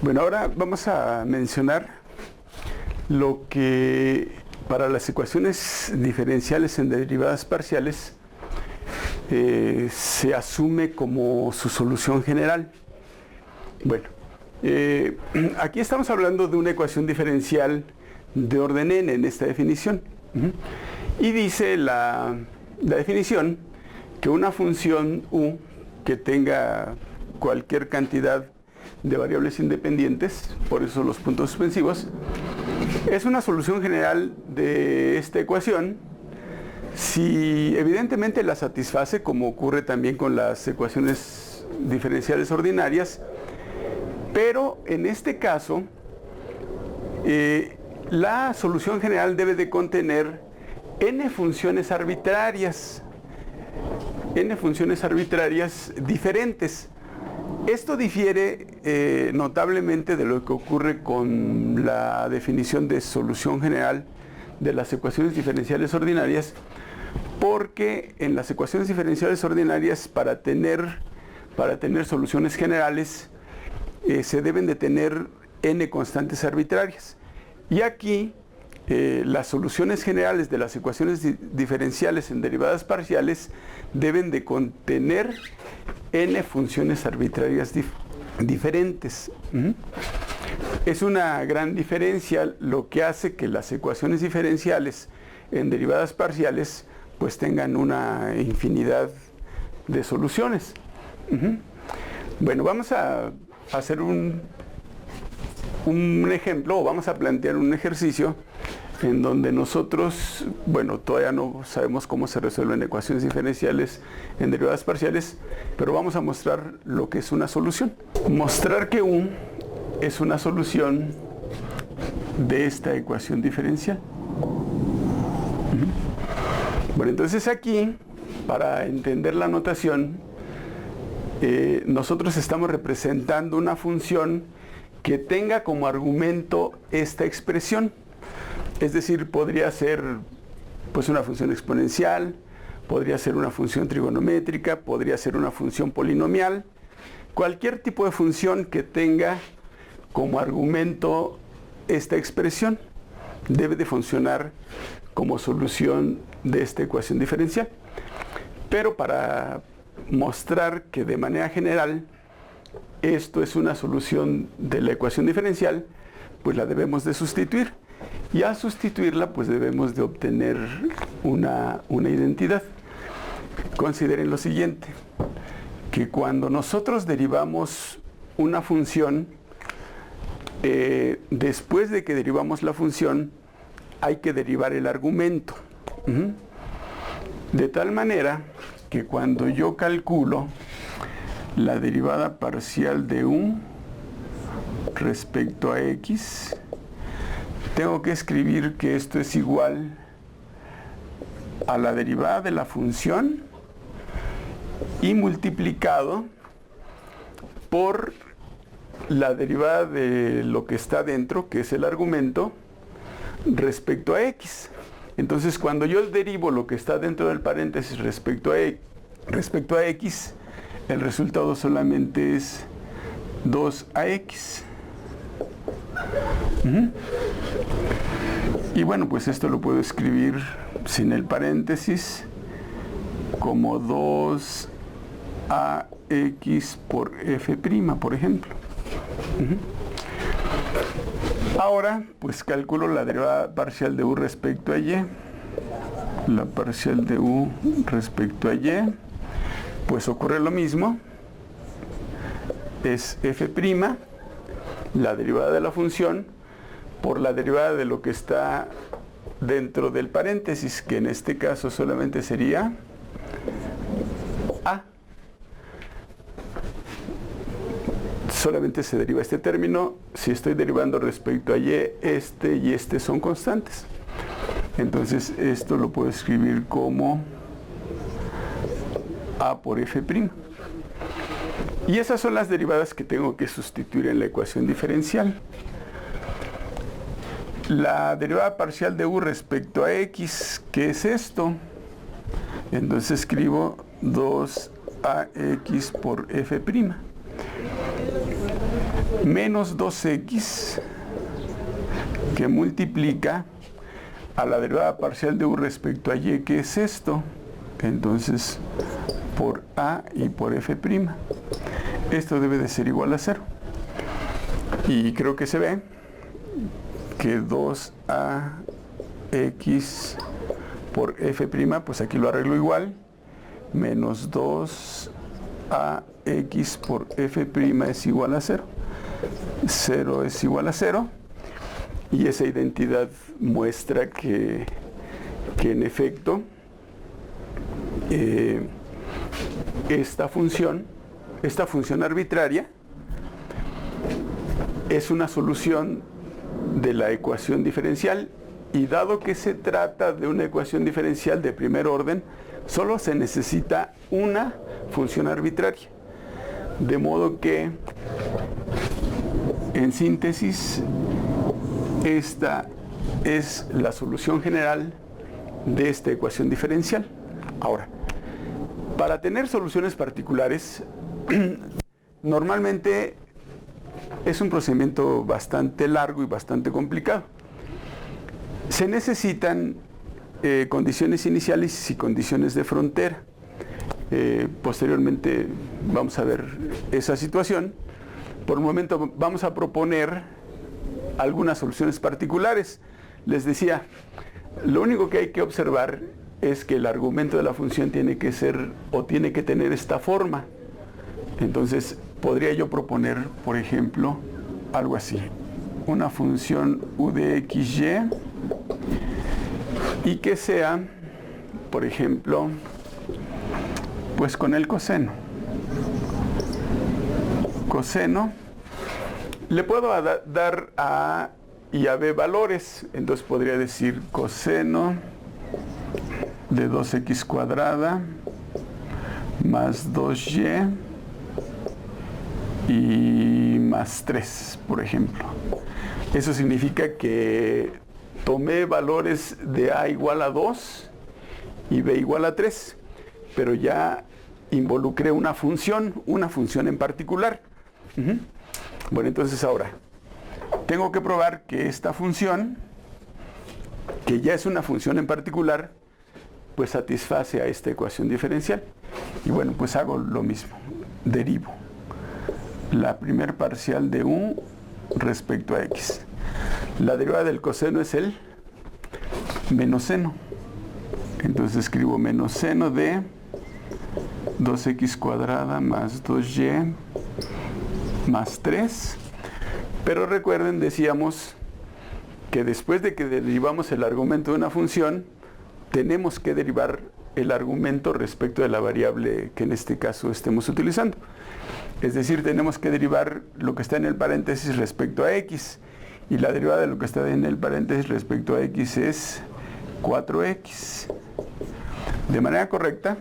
Bueno, ahora vamos a mencionar lo que para las ecuaciones diferenciales en derivadas parciales se asume como su solución general. Bueno, aquí estamos hablando de una ecuación diferencial de orden n en esta definición. Y dice la definición que una función u que tenga cualquier cantidad de variables independientes, por eso los puntos suspensivos, es una solución general de esta ecuación si evidentemente la satisface, como ocurre también con las ecuaciones diferenciales ordinarias, pero en este caso la solución general debe de contener n funciones arbitrarias diferentes. Esto difiere notablemente de lo que ocurre con la definición de solución general de las ecuaciones diferenciales ordinarias, porque en las ecuaciones diferenciales ordinarias, para tener soluciones generales, se deben de tener n constantes arbitrarias. Y aquí, las soluciones generales de las ecuaciones diferenciales en derivadas parciales deben de contener n funciones arbitrarias diferentes. Es una gran diferencia, lo que hace que las ecuaciones diferenciales en derivadas parciales pues tengan una infinidad de soluciones. Bueno, vamos a hacer un ejemplo, o vamos a plantear un ejercicio en donde nosotros, bueno, todavía no sabemos cómo se resuelven ecuaciones diferenciales en derivadas parciales, pero vamos a mostrar lo que es una solución. Mostrar que U es una solución de esta ecuación diferencial. Bueno, entonces aquí, para entender la notación, nosotros estamos representando una función que tenga como argumento esta expresión. Es decir, podría ser pues una función exponencial, podría ser una función trigonométrica, podría ser una función polinomial. Cualquier tipo de función que tenga como argumento esta expresión debe de funcionar como solución de esta ecuación diferencial. Pero para mostrar que de manera general esto es una solución de la ecuación diferencial, pues la debemos de sustituir. Y al sustituirla, pues debemos de obtener una identidad. Consideren lo siguiente, que cuando nosotros derivamos una función, después de que derivamos la función, hay que derivar el argumento. De tal manera que cuando yo calculo la derivada parcial de U respecto a X, tengo que escribir que esto es igual a la derivada de la función y multiplicado por la derivada de lo que está dentro, que es el argumento, respecto a X. Entonces, cuando yo derivo lo que está dentro del paréntesis respecto a X, el resultado solamente es 2ax. Y bueno, pues esto lo puedo escribir sin el paréntesis como 2ax por f', por ejemplo. Ahora, pues calculo la derivada parcial de U respecto a Y. La parcial de U respecto a Y, pues ocurre lo mismo. Es f', la derivada de la función, por la derivada de lo que está dentro del paréntesis, que en este caso solamente sería A. Solamente se deriva este término. Si estoy derivando respecto a Y, este y este son constantes. Entonces esto lo puedo escribir como A por f'. Y esas son las derivadas que tengo que sustituir en la ecuación diferencial. La derivada parcial de U respecto a X, ¿qué es esto? Entonces escribo 2ax por f'. menos 2x que multiplica a la derivada parcial de u respecto a y, que es esto. Entonces, por a y por f'. Esto debe de ser igual a 0. Y creo que se ve que 2ax por f', pues aquí lo arreglo igual, menos 2ax por f' es igual a 0. 0 es igual a 0. Y esa identidad muestra que en efecto esta función arbitraria es una solución de la ecuación diferencial, y dado que se trata de una ecuación diferencial de primer orden, solo se necesita una función arbitraria. De modo que, en síntesis, esta es la solución general de esta ecuación diferencial. Ahora, para tener soluciones particulares, normalmente es un procedimiento bastante largo y bastante complicado. Se necesitan condiciones iniciales y condiciones de frontera. Posteriormente vamos a ver esa situación. Por el momento vamos a proponer algunas soluciones particulares. Les decía, lo único que hay que observar es que el argumento de la función tiene que ser o tiene que tener esta forma. Entonces, podría yo proponer, por ejemplo, algo así: una función u de xy y que sea, por ejemplo, pues con el coseno. Coseno, le puedo dar a y a b valores. Entonces podría decir coseno de 2x cuadrada más 2y y más 3, por ejemplo. Eso significa que tomé valores de a igual a 2 y b igual a 3, pero ya involucré una función en particular. Bueno, entonces ahora tengo que probar que esta función, que ya es una función en particular, pues satisface a esta ecuación diferencial. Y bueno, pues hago lo mismo. Derivo la primer parcial de u respecto a x. La derivada del coseno es el menos seno. Entonces escribo menos seno de 2x cuadrada más 2y más 3. Pero recuerden, decíamos que después de que derivamos el argumento de una función, tenemos que derivar el argumento respecto de la variable que en este caso estemos utilizando. Es decir, tenemos que derivar lo que está en el paréntesis respecto a x. Y la derivada de lo que está en el paréntesis respecto a x es 4x. De manera correcta,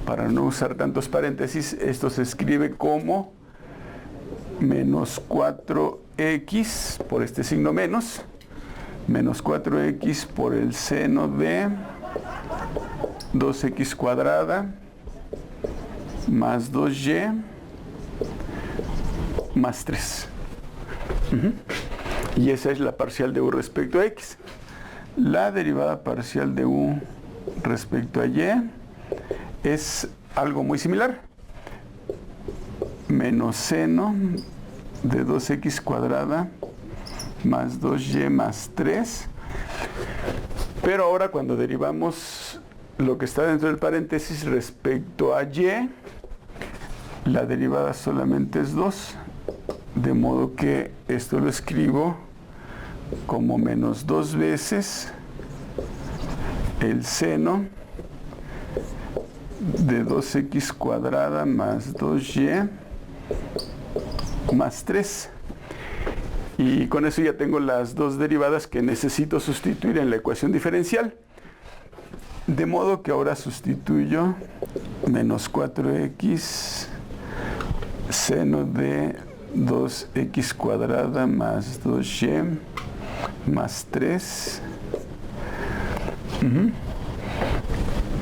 para no usar tantos paréntesis, esto se escribe como menos 4x por este signo menos 4x por el seno de 2x cuadrada más 2y más 3. Y esa es la parcial de u respecto a x. La derivada parcial de u respecto a y es algo muy similar. Menos seno de 2x cuadrada más 2y más 3. Pero ahora, cuando derivamos lo que está dentro del paréntesis respecto a y, la derivada solamente es 2. De modo que esto lo escribo como menos 2 veces el seno de 2x cuadrada más 2y más 3. Y con eso ya tengo las dos derivadas que necesito sustituir en la ecuación diferencial. De modo que ahora sustituyo menos 4x seno de 2x cuadrada más 2y más 3.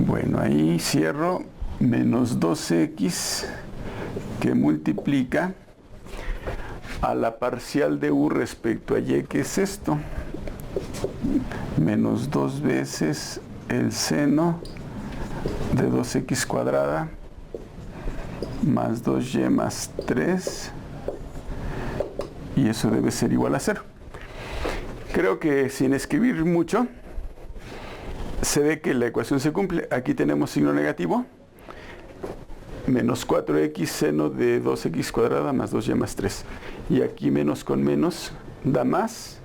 Bueno, ahí cierro. Menos 2x que multiplica a la parcial de u respecto a y, que es esto, menos 2 veces el seno de 2x cuadrada más 2y más 3, y eso debe ser igual a 0. Creo que sin escribir mucho se ve que la ecuación se cumple. Aquí tenemos signo negativo, menos 4x seno de 2x cuadrada más 2y más 3, y aquí menos con menos da más,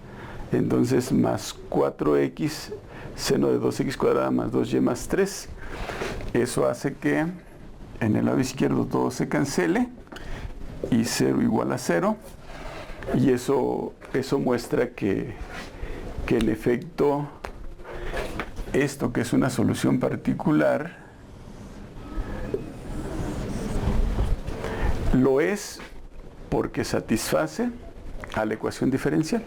entonces más 4x seno de 2x cuadrada más 2y más 3. Eso hace que en el lado izquierdo todo se cancele y 0 igual a 0, y eso muestra que en efecto esto, que es una solución particular, lo es porque satisface a la ecuación diferencial.